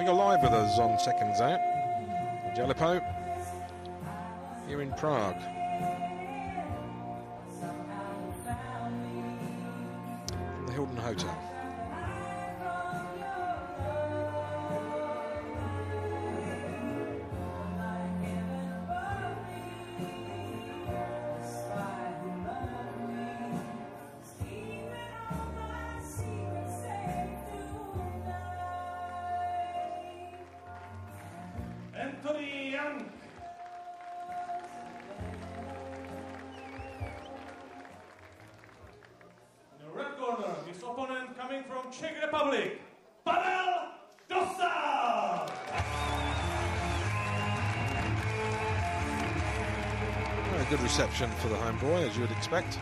you're live with us on Seconds Out. Jalipo, here in Prague. From the Hilton Hotel. Czech Republic, V Dostal! A good reception for the homeboy, as you would expect.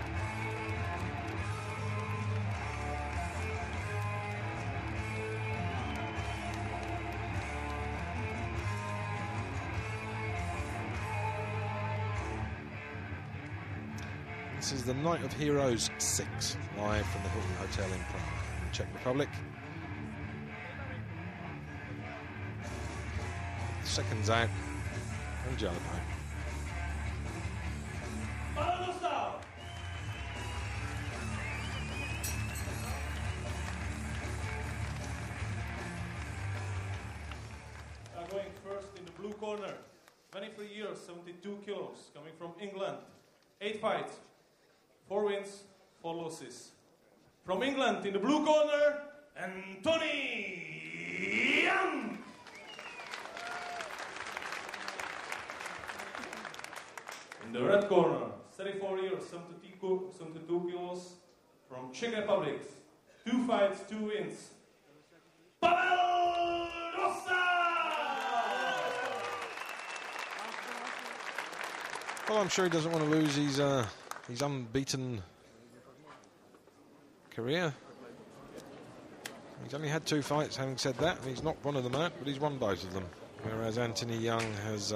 This is the Night of Heroes 6, live from the Hilton Hotel in Prague, in the Czech Republic. Seconds out, and Jalipo. Going first in the blue corner, 23 years, 72 kilos, coming from England, 8 fights. 4 wins, 4 losses. From England, in the blue corner, Anthony Young. In the red corner, 34 years, 72 kilos, from Czech Republic, 2 fights, 2 wins. V Dostal! Well, I'm sure he doesn't want to lose his unbeaten career. He's only had 2 fights, having said that, and he's knocked one of them out, but he's won both of them. Whereas Anthony Young has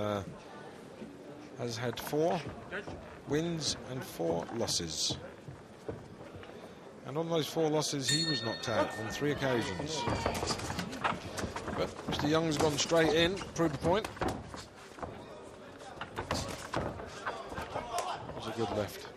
had 4 wins and 4 losses. And on those 4 losses, he was knocked out on 3 occasions. But Mr. Young's gone straight in, proved the point. That was a good left.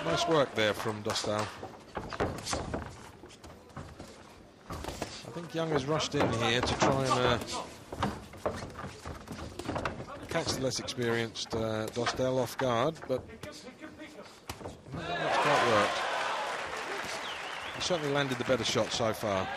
Nice work there from Dostal. I think Young has rushed in here to try and catch the less experienced Dostal off guard, but that's quite worked. He certainly landed the better shot so far.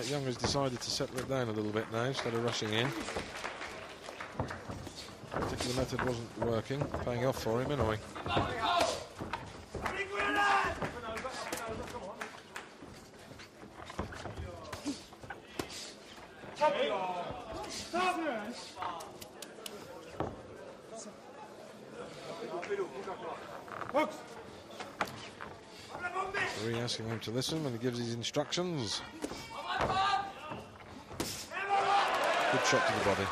Young has decided to settle it down a little bit now instead of rushing in. That particular method wasn't working, paying off for him anyway. We're asking him to listen when he gives his instructions. Good shot to the body.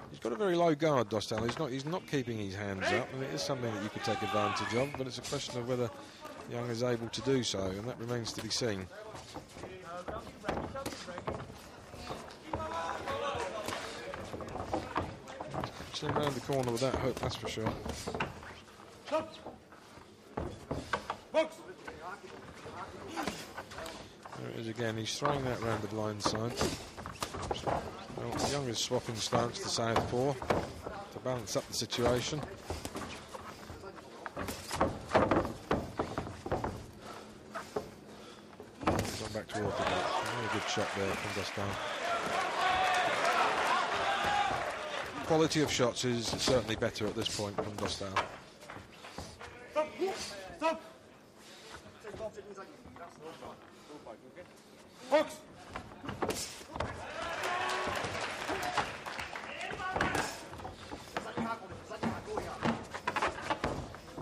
He's got a very low guard, Dostal. He's not keeping his hands up, and it is something that you could take advantage of, but it's a question of whether Young is able to do so, and that remains to be seen. Pushing around the corner with that hook, that's for sure. There it is again, he's throwing that round the blind side. Well, Young is swapping stance to southpaw to balance up the situation. Gone back to orthodox. Very good shot there from Dostal. quality of shots is certainly better at this point from Dostal. Stop. Fox.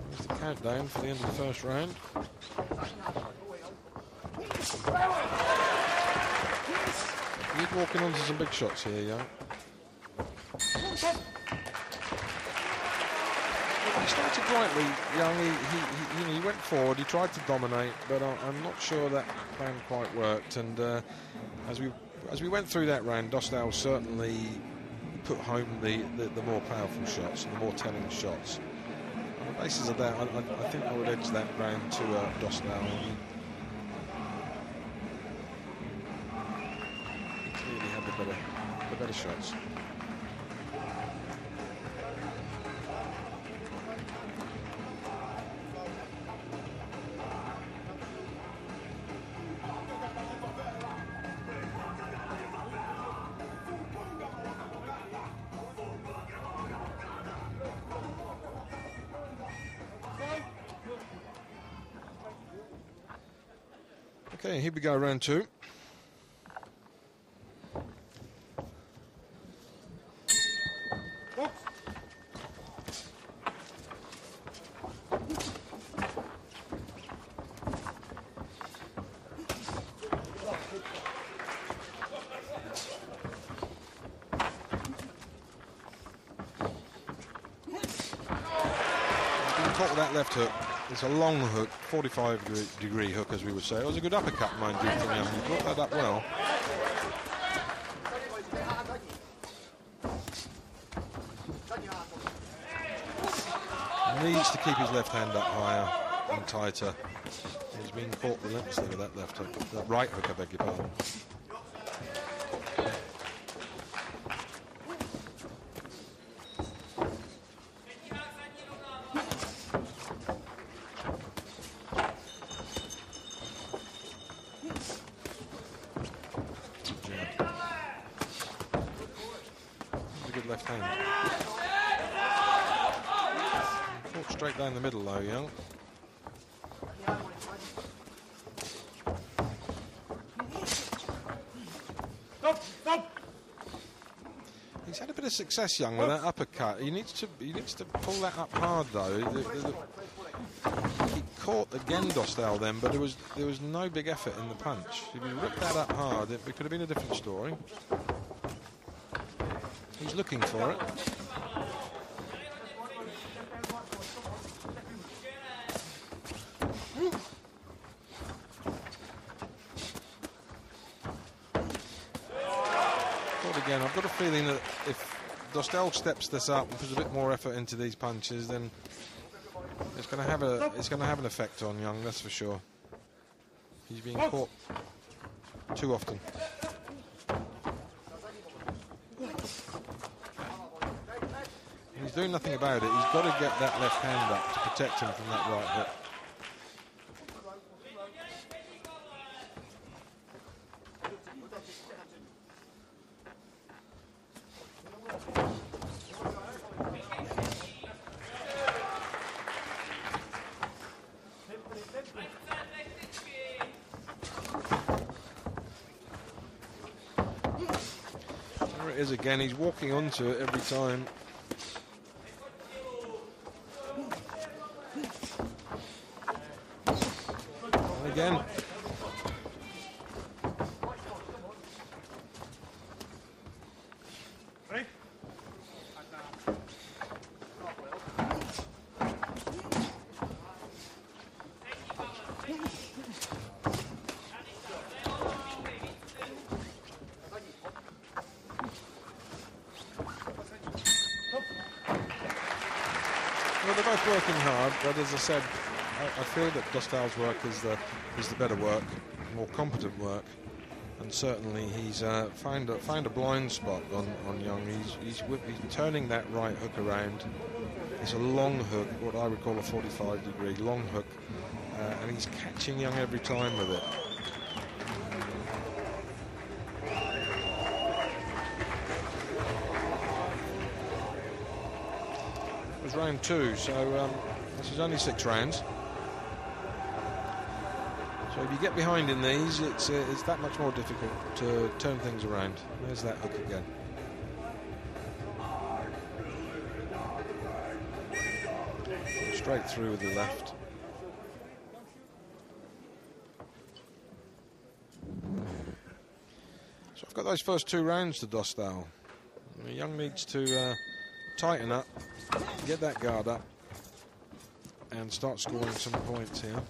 There's the countdown for the end of the first round. He's walking onto some big shots here, Young. He started brightly, Young. He went forward. He tried to dominate, but I'm not sure that plan quite worked. And as we went through that round, Dostal certainly put home the more powerful shots and the more telling shots. On the basis of that, I think I would edge that round to Dostal. He clearly had the better shots. Okay, here we go, round two. Caught with that left hook. It's a long hook, 45-degree hook, as we would say. It was a good uppercut, mind you, from him. He brought that up well. He needs to keep his left hand up higher and tighter. He's been caught relentlessly with that left hook. That right hook, I beg your pardon. Left hand. Caught straight down the middle though, Young. Stop. He's had a bit of success, Young, with that uppercut. He needs to pull that up hard though. He caught again Dostal then, but there was no big effort in the punch. If he ripped that up hard, it could have been a different story. He's looking for it. Caught again. I've got a feeling that if Dostal steps this up and puts a bit more effort into these punches, then it's going to have an effect on Young. That's for sure. He's being caught too often. He's doing nothing about it. He's got to get that left hand up to protect him from that right hook. There it is again. He's walking onto it every time. Again. Well, they're both working hard, but as I said, I feel that Dostal's work is the better work, more competent work, and certainly he's found a blind spot on Young. He's turning that right hook around. It's a long hook, what I would call a 45-degree long hook, and he's catching Young every time with it. was round 2, so this is only 6 rounds. So if you get behind in these, it's that much more difficult to turn things around. There's that hook again. Straight through with the left. So I've got those first 2 rounds to Dostal. Young needs to tighten up, get that guard up, and start scoring some points here.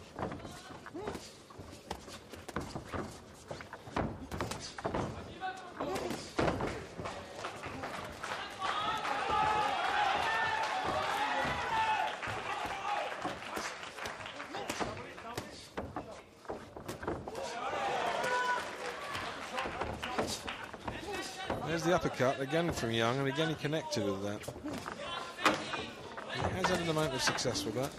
There's the uppercut again from Young, and again he connected with that. He has had an amount of success with that.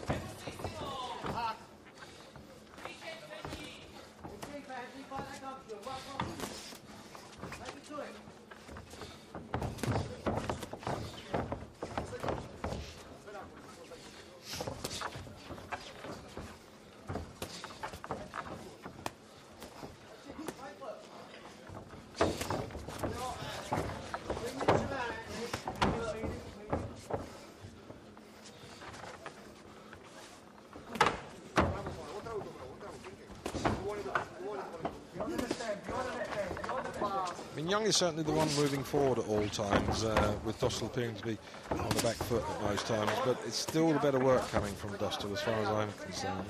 I mean, Young is certainly the one moving forward at all times, with Dostal appearing to be on the back foot at most times, but it's still the better work coming from Dostal as far as I'm concerned.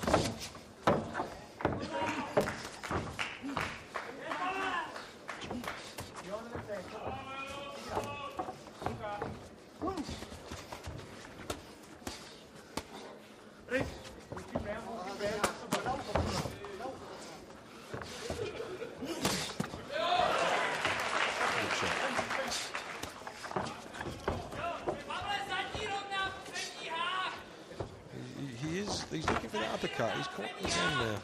He's looking for that uppercut. He's caught his hand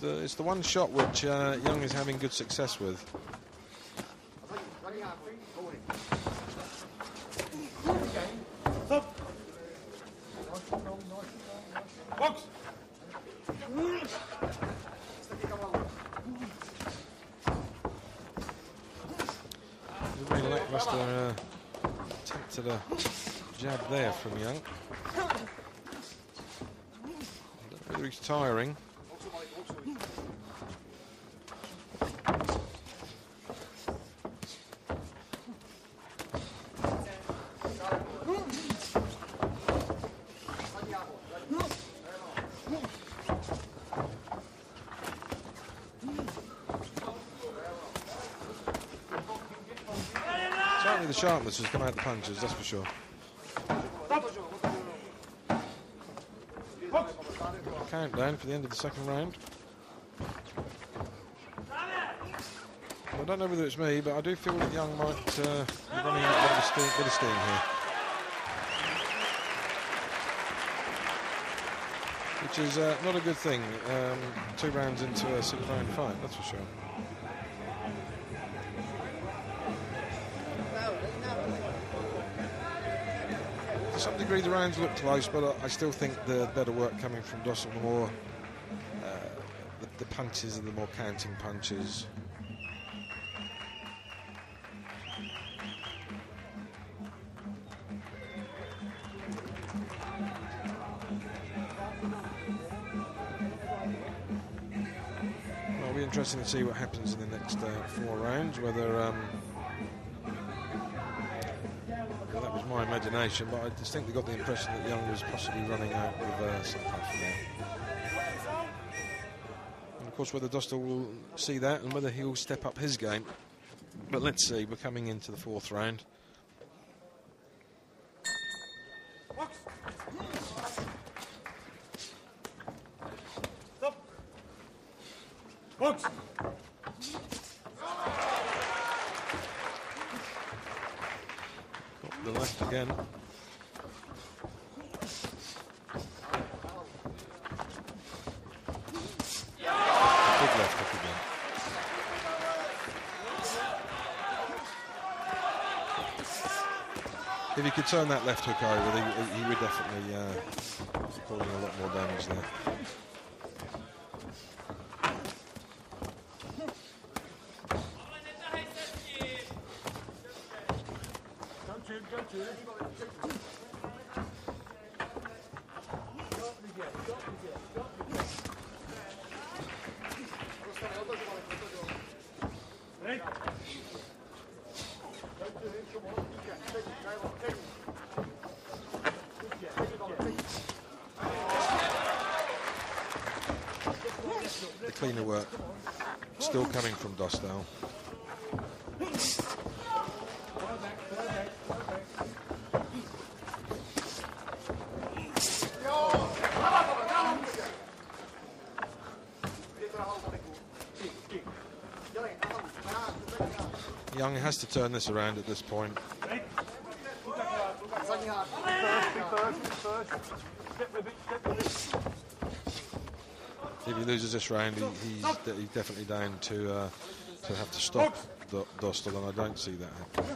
there. It's the one shot which Young is having good success with. Box. Really lackluster attempt at a jab there from Young. Whether he's tiring. Certainly the sharpness has come out the punches, that's for sure. Countdown for the end of the second round. I don't know whether it's me, but I do feel that Young might be running out of a bit of steam here. Which is not a good thing, 2 rounds into a 6-round fight, that's for sure. To some degree the rounds look close, but I still think the better work coming from Dostal, the more the punches are the more counting punches. Well, it'll be interesting to see what happens in the next 4 rounds, whether that was my imagination, but I distinctly got the impression that Young was possibly running out with some puff there. And of course, whether Dostal will see that and whether he'll step up his game. But let's see, we're coming into the 4th round. Stop. Box. The left again. Big left hook again. If he could turn that left hook over, he would definitely be causing a lot more damage there. The cleaner work still coming from Dostal. Young has to turn this around at this point. If he loses this round, he's definitely down to have to stop Dostal, and I don't see that happening.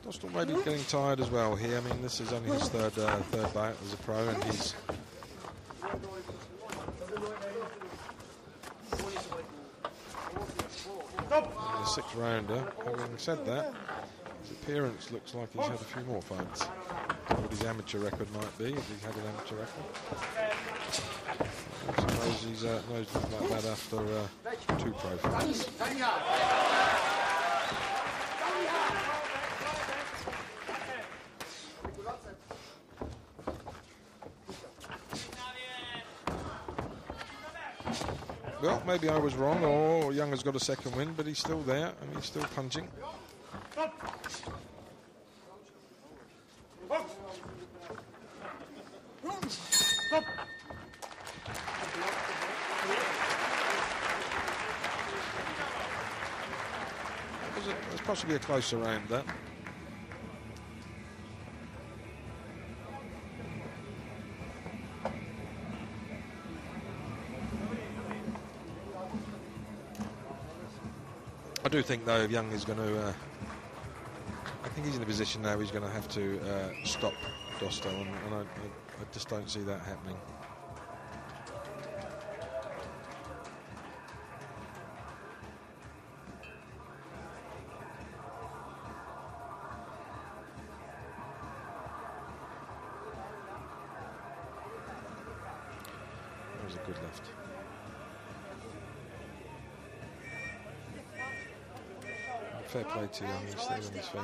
Dostal maybe getting tired as well here. I mean, this is only his third bout as a pro, and he's in the sixth rounder. Having said that, his appearance looks like he's had a few more fights. What his amateur record might be, if he had an amateur record. I suppose he's knows like that after 2 pro fights. Well, maybe I was wrong, or Young has got a second win, but he's still there and he's still punching. There's possibly a closer round there. I do think, though, if Young is going to... I think he's in a position now he's going to have to stop Dostal, and I just don't see that happening. That was a good left. Fair play to Young, he's still on his feet.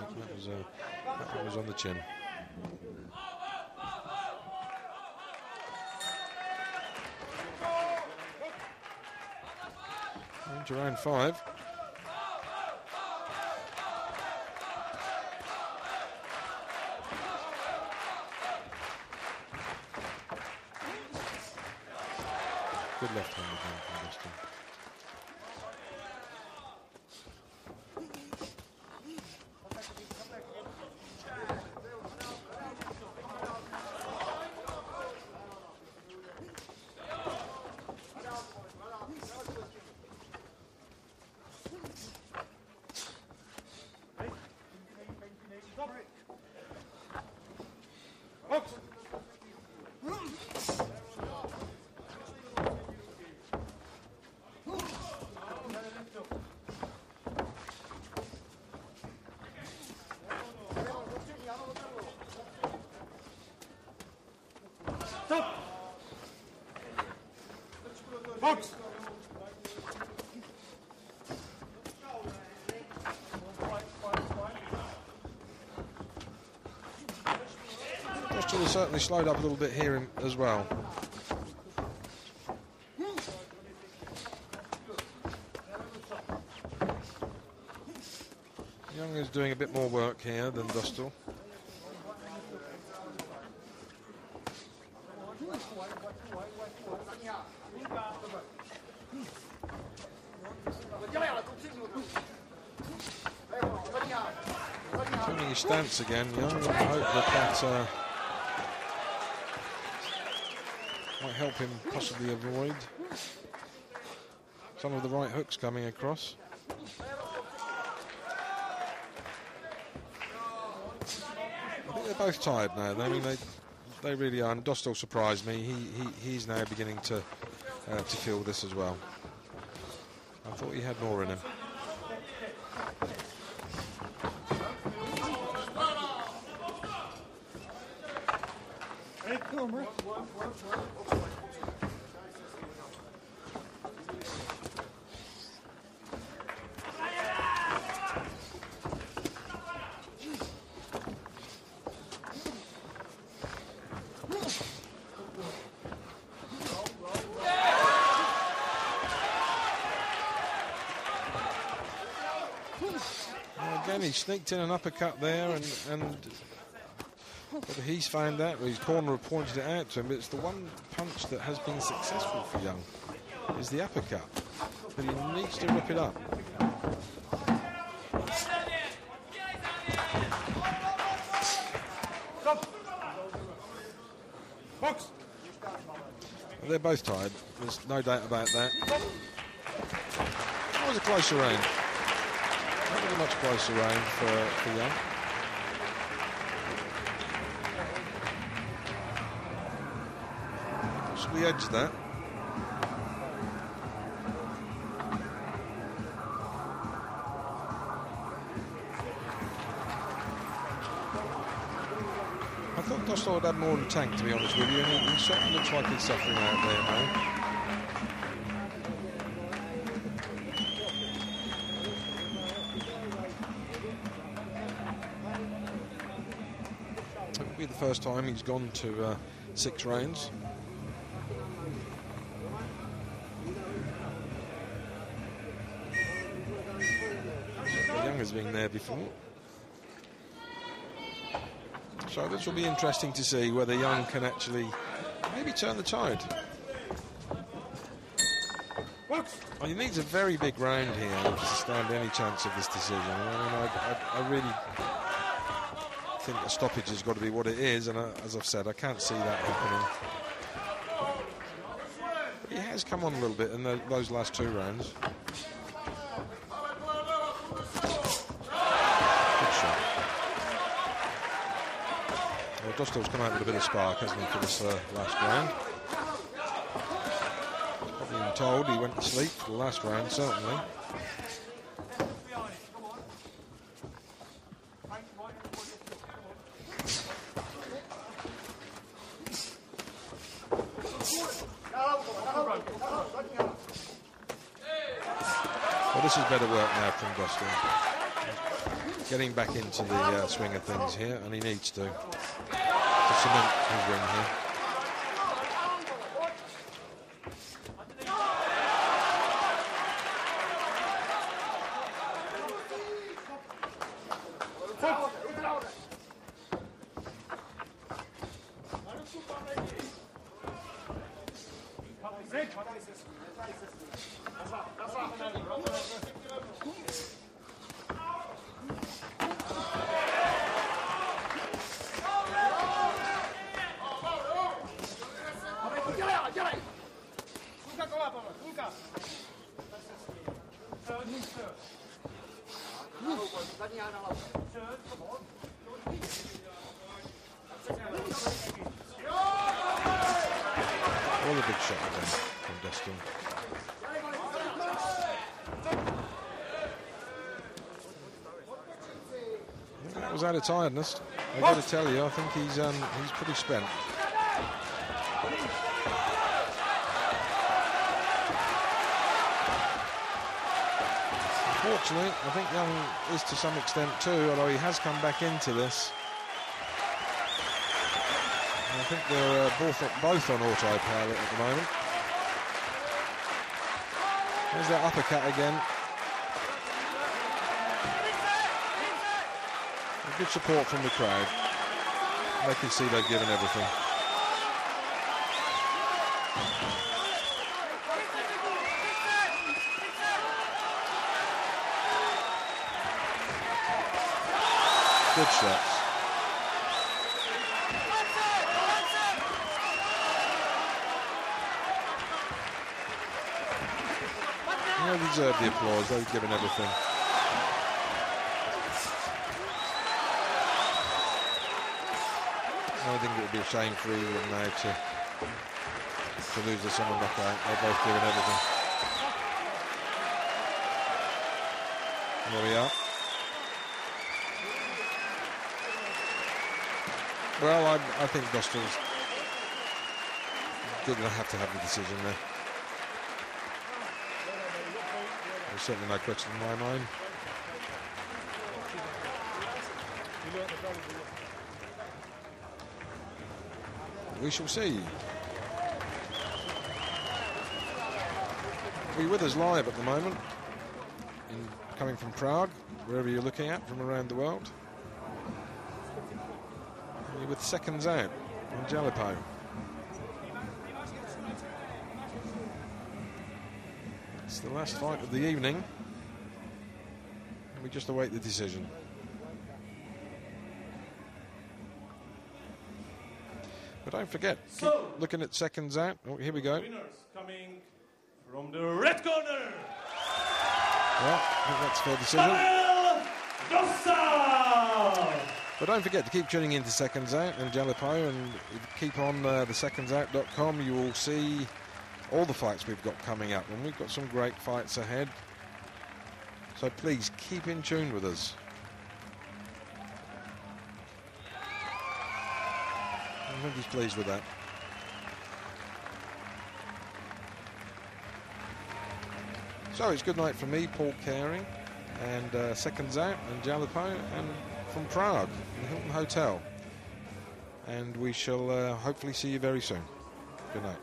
That one was on the chin. Into round 5. Good left hand again from Dostal. Box! Dostal has certainly slowed up a little bit here as well. Young is doing a bit more work here than Dostal. his stance again, Young, and I hope that might help him possibly avoid some of the right hooks coming across. I think they're both tired now. I mean, they really are. And Dostal surprised me. He's now beginning to feel this as well. I thought he had more in him. Again, he sneaked in an uppercut there, and whether he's found that or his corner have pointed it out to him, but it's the one punch that has been successful for Young, is the uppercut. But he needs to rip it up. Box. They're both tired, there's no doubt about that. That was a closer round. Not really much closer round for Young. Possibly edged that. I thought Dostal would have more in the tank, to be honest with you, and he certainly looks like he's suffering out there now. It'll be the first time he's gone to 6 rounds. Young has been there before. So this will be interesting to see whether Young can actually maybe turn the tide. Well, he needs a very big round here to stand any chance of this decision. I mean, I really think a stoppage has got to be what it is, and as I've said, I can't see that happening. But he has come on a little bit in those last 2 rounds. Dostal's come out with a bit of spark, hasn't he, for this last round. Probably been told he went to sleep for the last round, certainly. Well, this is better work now from Dostal. Getting back into the swing of things here, and he needs to cement his win here. What a big shot again from Dostal. I think that was out of tiredness. I've got to tell you, I think he's pretty spent. Unfortunately, I think Young is to some extent too, although he has come back into this. And I think they're both on autopilot at the moment. There's that uppercut again. Good support from the crowd. They can see they've given everything. Good shots. They deserve the applause. They've given everything. I think it would be a shame for either of them now to lose the summer knockout. They're both giving everything. And there we are. Well, I think Dostal's didn't have to have the decision there. There's certainly no question in my mind. We shall see. We're with us live at the moment, coming from Prague, wherever you're looking at from around the world. And you're with seconds out on Jalipo. It's the last fight of the evening, and we just await the decision. But don't forget, keep looking at seconds out. Oh, here we go. Winners coming from the red corner. Well, I think that's a fair decision. V Dostal. But don't forget to keep tuning into Seconds Out and Jalipo, and keep on the secondsout.com. You will see all the fights we've got coming up, and we've got some great fights ahead. So please keep in tune with us. I think he's pleased with that. So it's good night from me, Paul Caring, and Seconds Out and Jalipo, and from Prague, in the Hilton Hotel. And we shall hopefully see you very soon. Good night.